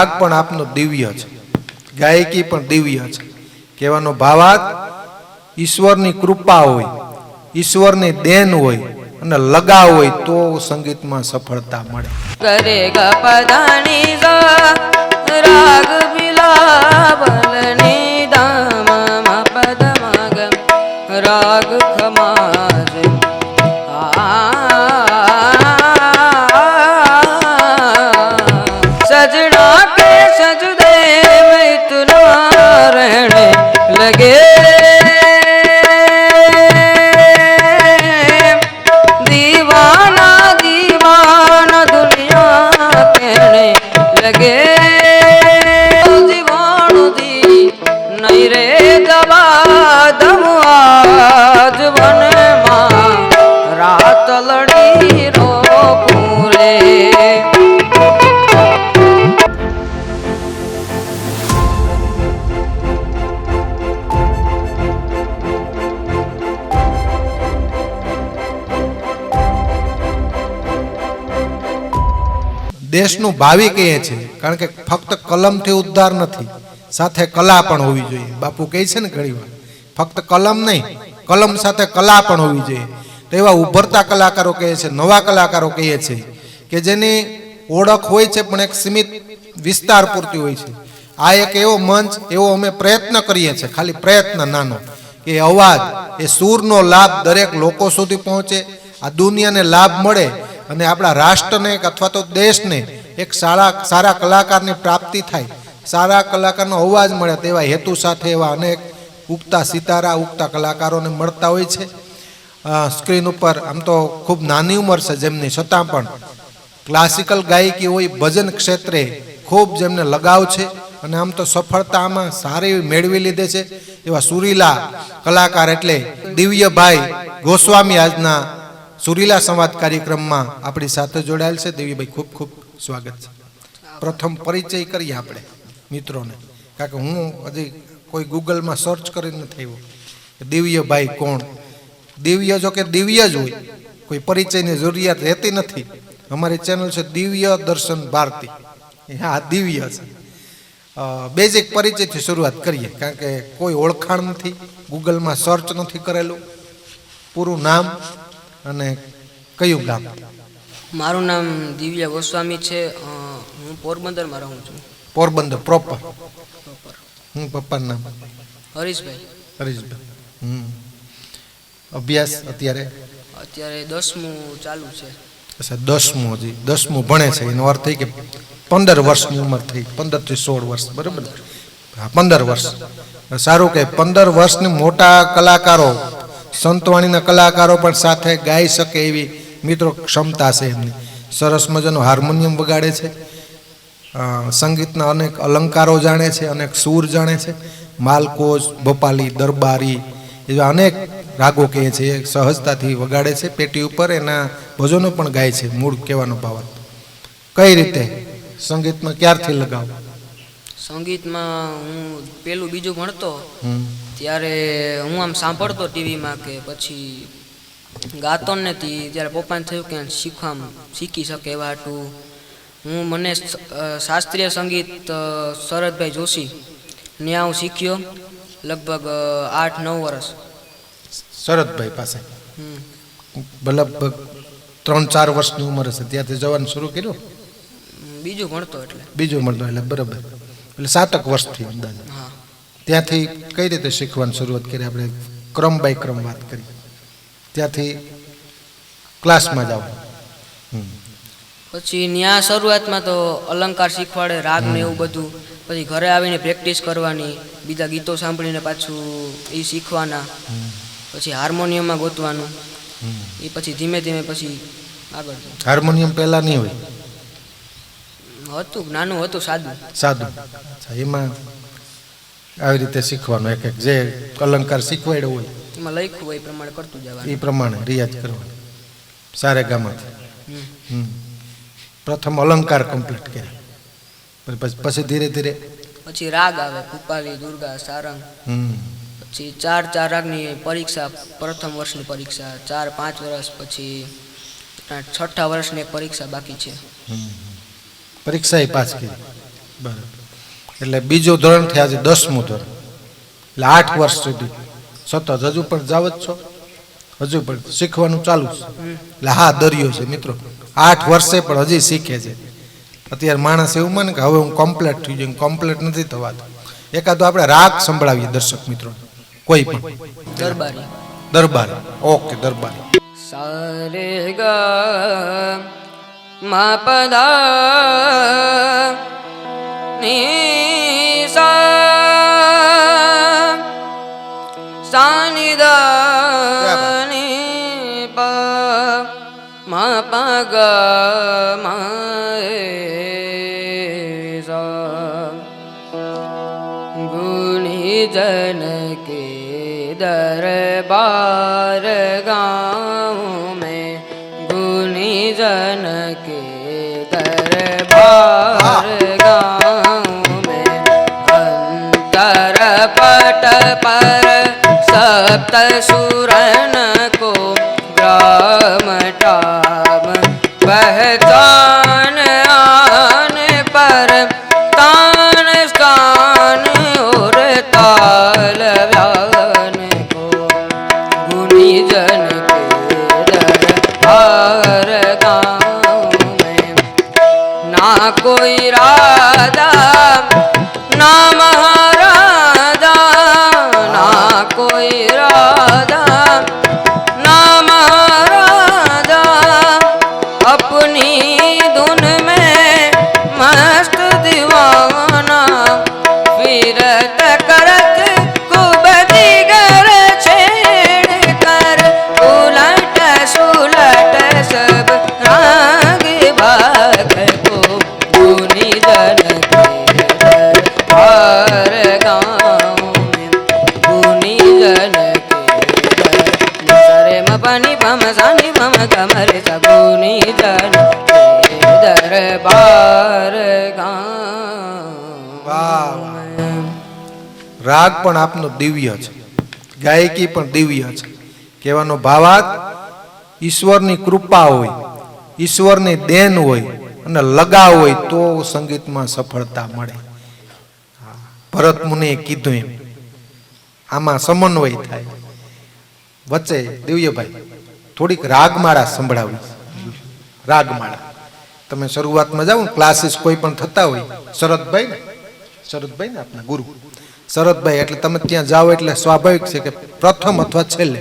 રાગ પણ આપનો દિવ્ય છે, ગાયકી પણ દિવ્ય છે. કહેવાનો ભાવાર્થ ઈશ્વરની કૃપા હોય, ઈશ્વરની દેન હોય અને લગાવ હોય તો સંગીતમાં સફળતા મળે. કરે ગપદાની રાગ બિલાવલની દામ પદમગ રાગ ખમાજ સજના કે સજદે મેં તુના રહેણે લગે दीवाना दीवाना दुनिया कहने लगे जीवाणु दी नहीं रे दबा दम आज वन मां रात लड़ी रो पूरे દેશનું ભાવિ કહીએ છે, કારણ કે ફક્ત કલમથી ઉદ્ધાર નથી, સાથે કલા પણ હોવી જોઈએ. બાપુ કહે છે ને ઘણી વાર, ફક્ત કલમ નહીં, કલમ સાથે કલા પણ હોવી જોઈએ. તો એવા ઉભરતા કલાકારો કહે છે, નવા કલાકારો કહીએ છે કે જેની ઓળખ હોય છે પણ એક સીમિત વિસ્તાર પૂરતી હોય છે. આ એક એવો મંચ, એવો અમે પ્રયત્ન કરીએ છીએ, ખાલી પ્રયત્ન નાનો, કે અવાજ, એ સૂરનો લાભ દરેક લોકો સુધી પહોંચે, આ દુનિયાને લાભ મળે અને આપણા રાષ્ટ્રને અથવા તો દેશને એક સારા કલાકારની પ્રાપ્તિ થાય, સારા કલાકારનો અવાજ મળે, તેવા હેતુ સાથે એવા અનેક ઉગતા સિતારા, ઉગતા કલાકારોને મળતા હોય છે. સ્ક્રીન ઉપર આમ તો ખૂબ નાની ઉંમર છે જેમની, છતાં પણ ક્લાસિકલ ગાયકી હોય, ભજન ક્ષેત્રે ખૂબ જેમને લગાવ છે અને આમ તો સફળતા આમાં સારી મેળવી લીધે છે. એવા સુરીલા કલાકાર એટલે દિવ્યભાઈ ગોસ્વામી આજના સુરીલા સંવાદ કાર્યક્રમમાં આપણી સાથે જોડાયેલ છે. દિવ્યભાઈ, ખૂબ ખૂબ સ્વાગત છે. પ્રથમ પરિચય કરીએ આપણે મિત્રોને, કારણ કે હું હજી કોઈ ગૂગલમાં સર્ચ કરીને નથી આવ્યો કે દિવ્યભાઈ કોણ. દિવ્ય જો કે દિવ્ય જ હોય, કોઈ પરિચયની જરૂરિયાત રહેતી નથી. અમારી ચેનલ છે દિવ્ય દર્શન ભારતી, હા દિવ્ય છે. બેઝિક પરિચયથી શરૂઆત કરીએ, કારણ કે કોઈ ઓળખાણ નથી, ગૂગલમાં સર્ચ નથી કરેલું. પૂરું નામ અને કયું ગામ? મારું નામ દિવ્ય ગોસ્વામી છે. હું પોરબંદરમાં રહું છું. પોરબંદર પ્રોપર? હું પપ્પાનું નામ? હરીશભાઈ. હરીશભાઈ. અભ્યાસ અત્યારે 10મું ચાલુ છે. અચ્છા, 10મું, હજી 10મું ભણે છે. એનો અર્થ થઈ કે 15 વર્ષની ઉંમર થઈ, 15 થી 16 વર્ષ, બરાબર? હા, 15 વર્ષ. સારું કે 15 વર્ષની મોટા કલાકારો, સંતવાણીના કલાકારો પણ સાથે ગાઈ શકે એવી મિત્રો ક્ષમતા છે એમની. સરસ મજાનું હાર્મોનિયમ વગાડે છે, સંગીતના અનેક અલંકારો જાણે છે, અનેક સૂર જાણે છે, માલકોજ, ભોપાલી, દરબારી એવા અનેક રાગો કહે છે, એ સહજતાથી વગાડે છે. પેટી ઉપર એના ભજનો પણ ગાય છે. મૂળ કહેવાનો ભાવ કઈ રીતે સંગીતમાં ક્યારથી લગાવ? સંગીતમાં હું પેલું બીજું ભણતો ત્યારે હું આમ સાંભળતો ટીવીમાં કે પછી ગાતો નથી, ત્યારે પપ્પાને થયું કે શીખી શકે એવા હાટું મને શાસ્ત્રીય સંગીત શરદભાઈ જોશી ત્યાં હું શીખ્યો લગભગ 8-9 વર્ષ. શરદભાઈ પાસે લગભગ 3-4 વર્ષની ઉંમર હશે ત્યાંથી જવાનું શરૂ કર્યું? બીજું ભણતો એટલે બરાબર, એટલે 7 વર્ષથી અંદાજે. ત્યાંથી કઈ રીતે શીખવાની શરૂઆત કરી? આપણે ક્રમ બાય ક્રમ વાત કરી. ત્યાંથી ક્લાસમાં જાવ, પછી ત્યાં શરૂઆતમાં તો અલંકાર શીખવાડે, રાગ ને એવું બધું. પછી ઘરે આવીને પ્રેક્ટિસ કરવાની, બીજા ગીતો સાંભળીને પાછું એ શીખવાના, પછી હાર્મોનિયમમાં ગોતવાનું, એ પછી ધીમે ધીમે પછી આગળ. હાર્મોનિયમ પહેલા નહીં હોય? હતું, નાનું હતું, સાદું. એમાં આવી રીતે શીખવાનું, એક એક જે અલંકાર શીખવાડ્યો હોય એમાં લખ્યું હોય એ પ્રમાણે કરતું જવાનું, એ પ્રમાણે રિયાઝ કરવાનું. સારે ગામાંથી પ્રથમ અલંકાર કમ્પ્લીટ કર્યા, પછી ધીરે ધીરે પછી રાગ આવે, કુપાલી, દુર્ગા, સારંગ. પછી 4 રાગની પરીક્ષા, પ્રથમ વર્ષની પરીક્ષા, 4-5 વર્ષ, પછી 6ઠા વર્ષની એક પરીક્ષા બાકી છે. પરીક્ષા એ પાસ કરી? બરાબર. એટલે બીજું ધોરણ થયા છે 10મું ધોરણ, એટલે 8 વર્ષ સુધી સતત હજુ પણ જાવ જ છો? હજુ પણ શીખવાનું ચાલુ છે? એટલે હા, દરિયો છે મિત્રો. 8 વર્ષે પણ હજી શીખે છે. અત્યારે માણસ એવું માને કે હવે હું કમ્પ્લીટ થઈ ગયું, કમ્પ્લીટ નથી થવાતું. એકાદો આપણે રાગ સંભળાવીએ દર્શક મિત્રો, કોઈ પણ દરબારી. દરબાર. ઓકે, દરબાર. સારે ગ મા પદા ની સા ની દા ની પ મા પ ગ મા સા ગુણી જન કે दरबार गाँव में गुनी जन के दरबार गाँव में अंतर पट पर सप्त सुरन को ग्राम टाम पहचान आने पर तान स्थान और ताल व्यान को गुनी जन के दरबार गाँव में ना कोई राधा ना महाराजा, ना कोई राधा ना महाराजा, अपनी धुन में मस्त दीवाना फिरत करत खूब दिगर छेड़ कर उलट सुलट सब राग भाग को गुनी जन के दरबार गाँव में गुनी जन के सरे म पनि पम सानि पम कमरे सा गुनी जन के दरबार गाँव વાહ, રાગ પણ આપનો દિવ્ય છે, ગાયકી પણ દિવ્ય છે. કહેવાનો ભાવાર્થ ઈશ્વરની કૃપા હોય, ઈશ્વરની દેન હોય અને લગાવ હોય તો સંગીતમાં સફળતા મળે. ભરત મુનિએ કીધું એમ આમાં સમન્વય થાય. વચ્ચે દિવ્યભાઈ થોડીક રાગમાળા સંભળાવી. રાગમાળા તમે શરૂઆતમાં જાઓ ને, ક્લાસીસ કોઈ પણ થતા હોય, શરદભાઈ ને આપના ગુરુ શરદભાઈ, એટલે તમે ત્યાં જાઓ એટલે સ્વાભાવિક છે કે પ્રથમ અથવા છેલ્લે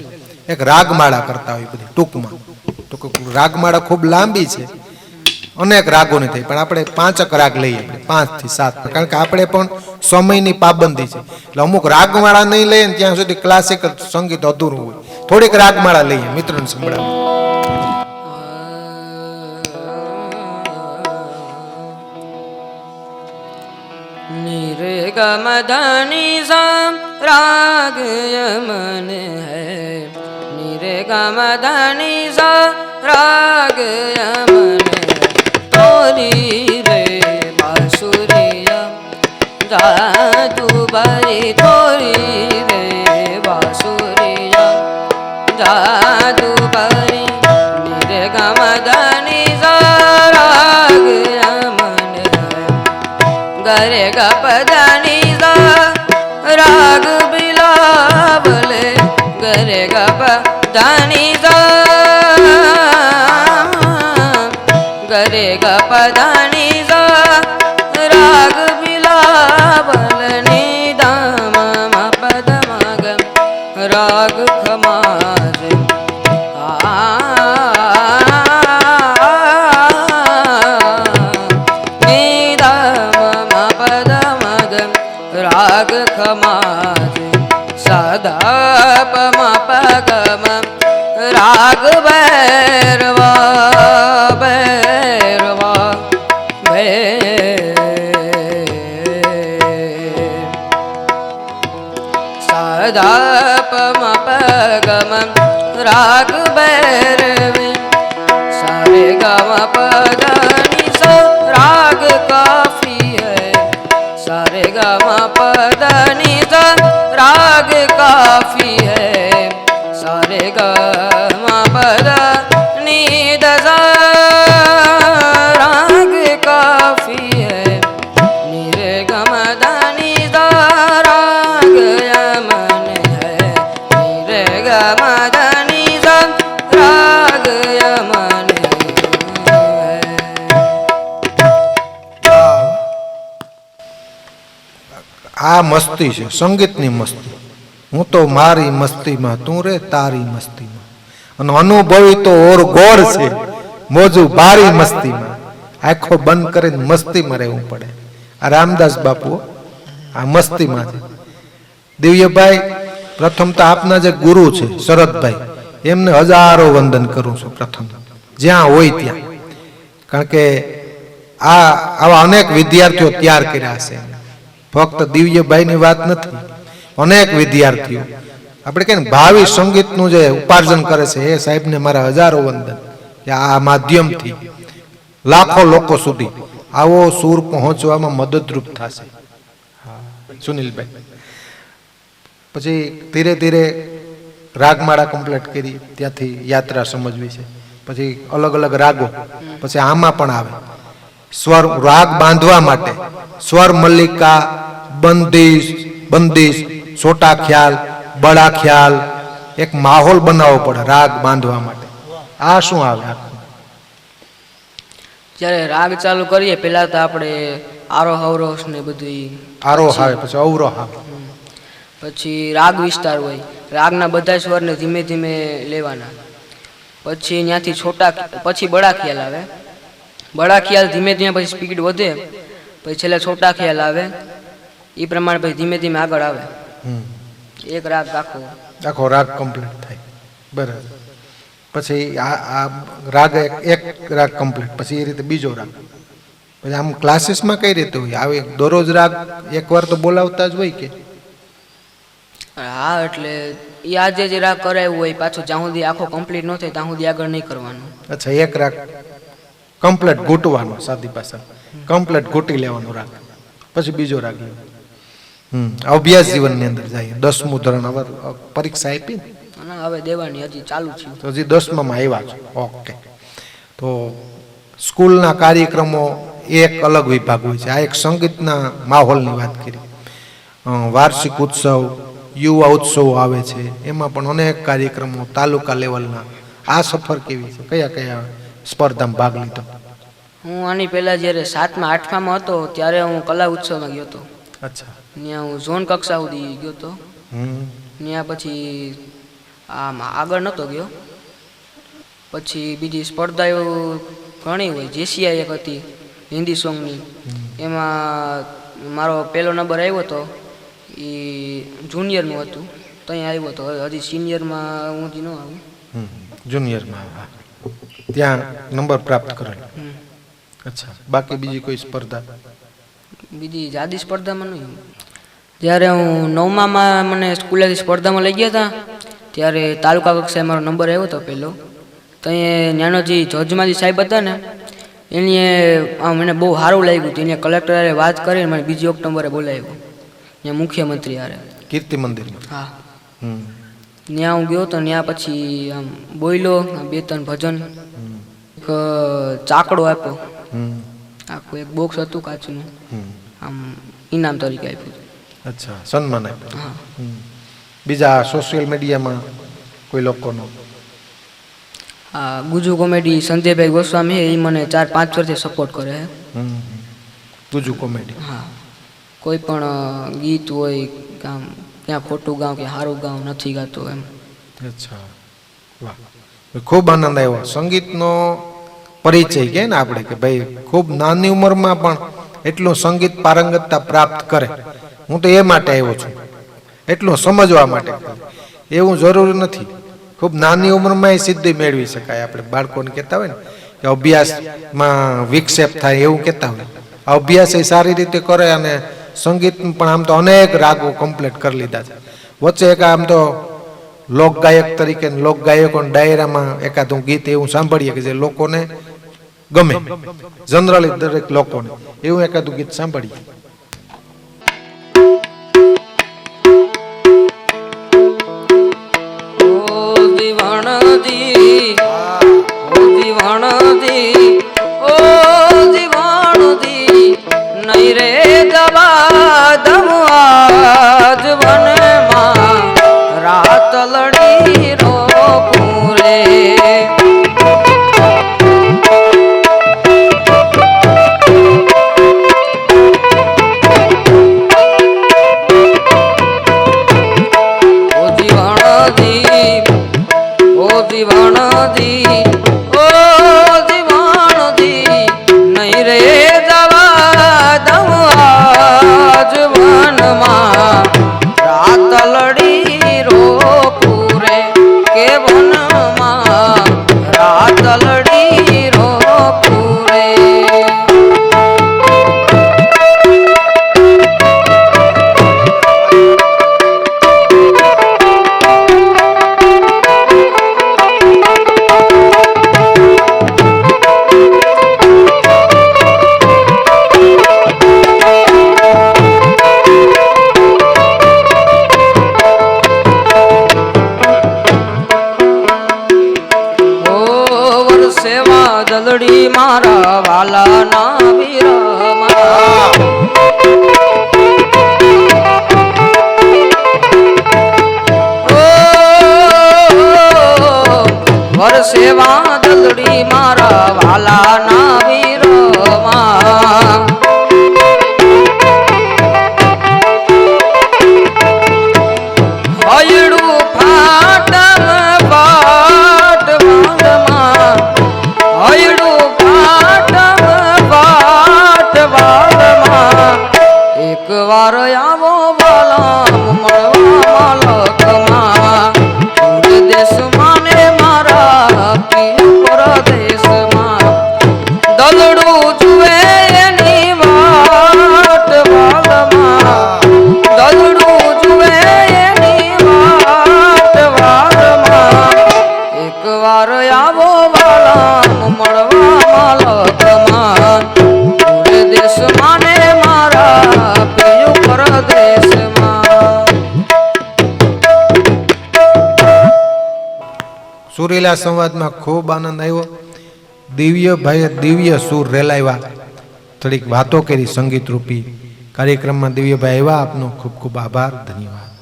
એક રાગમાળા કરતા હોય. બધી ટૂંકમાં તો રાગમાળા ખૂબ લાંબી છે, અનેક રાગોની થઈ, પણ આપણે 5 રાગ લઈએ, 5 થી 7, કારણ કે આપણે પણ સમયની પાબંદી છે. એટલે અમુક રાગમાળા નહીં લઈએ ને ત્યાં સુધી ક્લાસિકલ સંગીત અધૂરું હોય. થોડીક રાગમાળા લઈએ, મિત્રોને સંભળાવીએ. निरेगम धनी सा राग यमन है, निरेगम धनी सा राग यमन है, तोरी रे बांसुरिया जादू भरी तोरी रे बांसुरिया जादू भरी, निरेगम धनी सा राग यमन है, गरे ग पदनी सा राग बिलावले, गरे ग पदनी सा गरे ग पदनी सा राग बिलावल निदाम म पद मग राग खमाज राग खमाज सदा पम पगम राग भैरवा भैरवा सदा पम पगम राग भैरवी, सारे गम पदनी सा राग काफी है, सारे गम पदनी सा राग काफी है, सारे गम पदनी दसा राग काफी है, આ મસ્તી છે, સંગીતની મસ્તી. હું તો મારી મસ્તીમાં, તું રે તારી મસ્તીમાં. અને અનુભવી તો ઓર ગોળ છે, મોજું બારી મસ્તીમાં. આંખો બંધ કરીને મસ્તીમાં રહેવું પડે. આ રામદાસ બાપુ આ મસ્તીમાં છે. દિવ્યભાઈ, પ્રથમ તો આપના જે ગુરુ છે શરદભાઈ, એમને હજારો વંદન કરું છું પ્રથમ, જ્યાં હોય ત્યાં. કારણ કે આવા અનેક વિદ્યાર્થીઓ તૈયાર કર્યા છે. ફક્ત દિવ્યભાઈની વાત નથી, અનેક વિદ્યાર્થીઓ આપણે કે ભાવિ સંગીતનું જે ઉપાર્જન કરે છે એ સાહેબને મારા હજારો વંદન કે આ માધ્યમથી લાખો લોકો સુધી આવો સૂર પહોંચવામાં મદદરૂપ થશે. સુનિલભાઈ પછી ધીરે ધીરે રાગમાળા કમ્પ્લીટ કરી, ત્યાંથી યાત્રા સમજવી છે. પછી અલગ અલગ રાગો, પછી આમાં પણ આવે સ્વર રાગ બાંધવા માટે સ્વર મલ્લિકા, બંદીશ, છોટા ખ્યાલ, બડા ખ્યાલ, એક માહોલ બનાવવો પડે રાગ બાંધવા માટે. આ શું આવે આખું? જ્યારે રાગ ચાલુ કરીએ પહેલા તો આપણે આરોહ અવરોહ ને બધું આરોહ આવે, પછી અવરોહ આવે, પછી રાગ વિસ્તાર હોય, રાગના બધા સ્વરને ધીમે ધીમે લેવાના. પછી ત્યાંથી છોટા, પછી બડા ખ્યાલ આવે, બડા ખ્યાલ ધીમે ધીમે પછી સ્પીડ વધે, પછી છેલ્લે છોટા ખ્યાલ આવે. એ પ્રમાણે પછી ધીમે ધીમે આગળ આવે. એક રાગ આખો રાગ કમ્પ્લીટ થાય. બરાબર. પછી આ રાગ એક રાગ કમ્પ્લીટ, પછી એ રીતે બીજો રાગ. પછી આમ ક્લાસીસમાં કઈ રીતે હોય? આવે દરરોજ રાગ એકવાર તો બોલાવતા જ હોય કે? હા, એટલે એ આજે જે રાગ કરાયું હોય પાછો જ્યાં સુધી આખો કમ્પ્લીટ ન થાય ત્યાં સુધી આગળ નહીં કરવાનું. અચ્છા, એક રાગ કમ્પ્લીટ ઘૂંટવાનો, સાદી ભાષા કમ્પ્લીટ ઘૂંટી લેવાનો રાગ, પછી બીજો રાગ લેવાનો. અભ્યાસ જીવનની અંદર જાય. 10મું ધોરણ હવે પરીક્ષા આપી ને? હવે દેવાની હજી ચાલુ છે. તો હજી 10માં આવ્યા છો. ઓકે. તો સ્કૂલના કાર્યક્રમો એક અલગ વિભાગ હોય છે. આ એક સંગીતના માહોલની વાત કરી. વાર્ષિક ઉત્સવ, યુવા ઉત્સવો આવે છે, એમાં પણ અનેક કાર્યક્રમો તાલુકા લેવલના. આ સફર કેવી છે? કયા કયા સ્પર્ધામાં ભાગ લીધો? હું આની પહેલા જ્યારે 7મા 8મામાં હતો ત્યારે હું કલા ઉત્સવમાં ગયો હતો. અચ્છા. ત્યાં હું ઝોન કક્ષા સુધી ગયો હતો. ત્યાં પછી આમ આગળ નહોતો ગયો. પછી બીજી સ્પર્ધાઓ ઘણી હોય. જેસીઆઈ એક હતી હિન્દી સોંગની, એમાં મારો પહેલો નંબર આવ્યો હતો. એ જુનિયરનું હતું, ત્યાં આવ્યો હતો. હજી સિનિયરમાં હું હજી ન આવું. જુનિયરમાં ત્યાં નંબર પ્રાપ્ત કરેલો. અચ્છા. બાકી બીજી કોઈ સ્પર્ધા? બીજી જાદી સ્પર્ધામાં નહીં. જ્યારે હું 9મામાં મને સ્કૂલેથી સ્પર્ધામાં લઈ ગયા હતા ત્યારે તાલુકા કક્ષાએ મારો નંબર આવ્યો હતો પહેલો. ત્યાં ત્યાંનો જે જજમાજી સાહેબ હતા ને એને મને બહુ સારું લાગ્યું હતું. એને કલેક્ટરે વાત કરીને મને બીજી ઓક્ટોબરે બોલાવ્યો ત્યાં મુખ્યમંત્રી હારે કીર્તિ મંદિરમાં. હા, ત્યાં હું ગયો તો. ત્યાં પછી આમ બોલ્યો 2-3 ભજન, એક ચાકડો આપ્યો, આખું એક બોક્સ હતું કાચનું, આમ ઇનામ તરીકે આપ્યું. અચ્છા, સન્માન આપ્યું. હા. બીજા સોશિયલ મીડિયામાં કોઈ લોકોનો? હા, ગુજુ કોમેડી સંજયભાઈ ગોસ્વામી એ મને 4-5 વર્ષથી સપોર્ટ કરે છે. ગુજુ કોમેડી. હા. કોઈ પણ ગીત હોય, કામ ક્યાં ખોટું ગાઉં કે સારું ગાઉં, નથી ગાતો એમ. અચ્છા, વાહ, ખૂબ આનંદ આવ્યો. સંગીતનો પરિચય કે ને આપણે કે ભાઈ ખૂબ નાની ઉંમરમાં પણ એટલું સંગીત પારંગતતા પ્રાપ્ત કરે. હું તો એ માટે આવ્યો છું, એટલું સમજવા માટે. એવું જરૂરી નથી ખૂબ નાની ઉંમરમાં એ સિદ્ધિ મેળવી શકાય. આપણે બાળકોને કહેતા હોય ને કે અભ્યાસમાં વિક્ષેપ થાય, એવું કહેતા હોય. અભ્યાસ એ સારી રીતે કરે અને સંગીત પણ આમ તો અનેક રાગો કમ્પ્લીટ કરી લીધા છે. વચ્ચે એક આમ તો લોકગાયક તરીકે લોકગાયકોના ડાયરામાં એકાદું ગીત એવું સાંભળીએ કે જે લોકોને ગમે, જનરલી દરેક લોકોને એવું એકાદું ગીત સાંભળીએ. નહીં રે દવા દમવાજ વનમાં રાત લડી રોકું રે. વાદળડી મારા વાલાના વીરમાં વરસે વાદળડી મારા વાલાના વીરમાં હયડું ફાટમ પાટ વાદમાં હયડું ફાટમ પાટ વાદમાં એક વાર આવો વાલા મળવા લખમાં દેશમાં ને મારા પીર દેશમાં દલડું જુએ એની વાટ વાદમાં દલડું જુએ એની વાટ વાદમાં એક વાર આવો વાલા મળવા લખમાં દેશમાં ને મારા પીર દેશમાં સુરીલા સંવાદમાં ખૂબ આનંદ આવ્યો. દિવ્ય ભાઈએ દિવ્ય સુર રેલાવ્યા, થોડીક વાતો કરી સંગીત રૂપી કાર્યક્રમમાં. દિવ્યભાઈ આવ્યા, આપનો ખૂબ ખૂબ આભાર, ધન્યવાદ.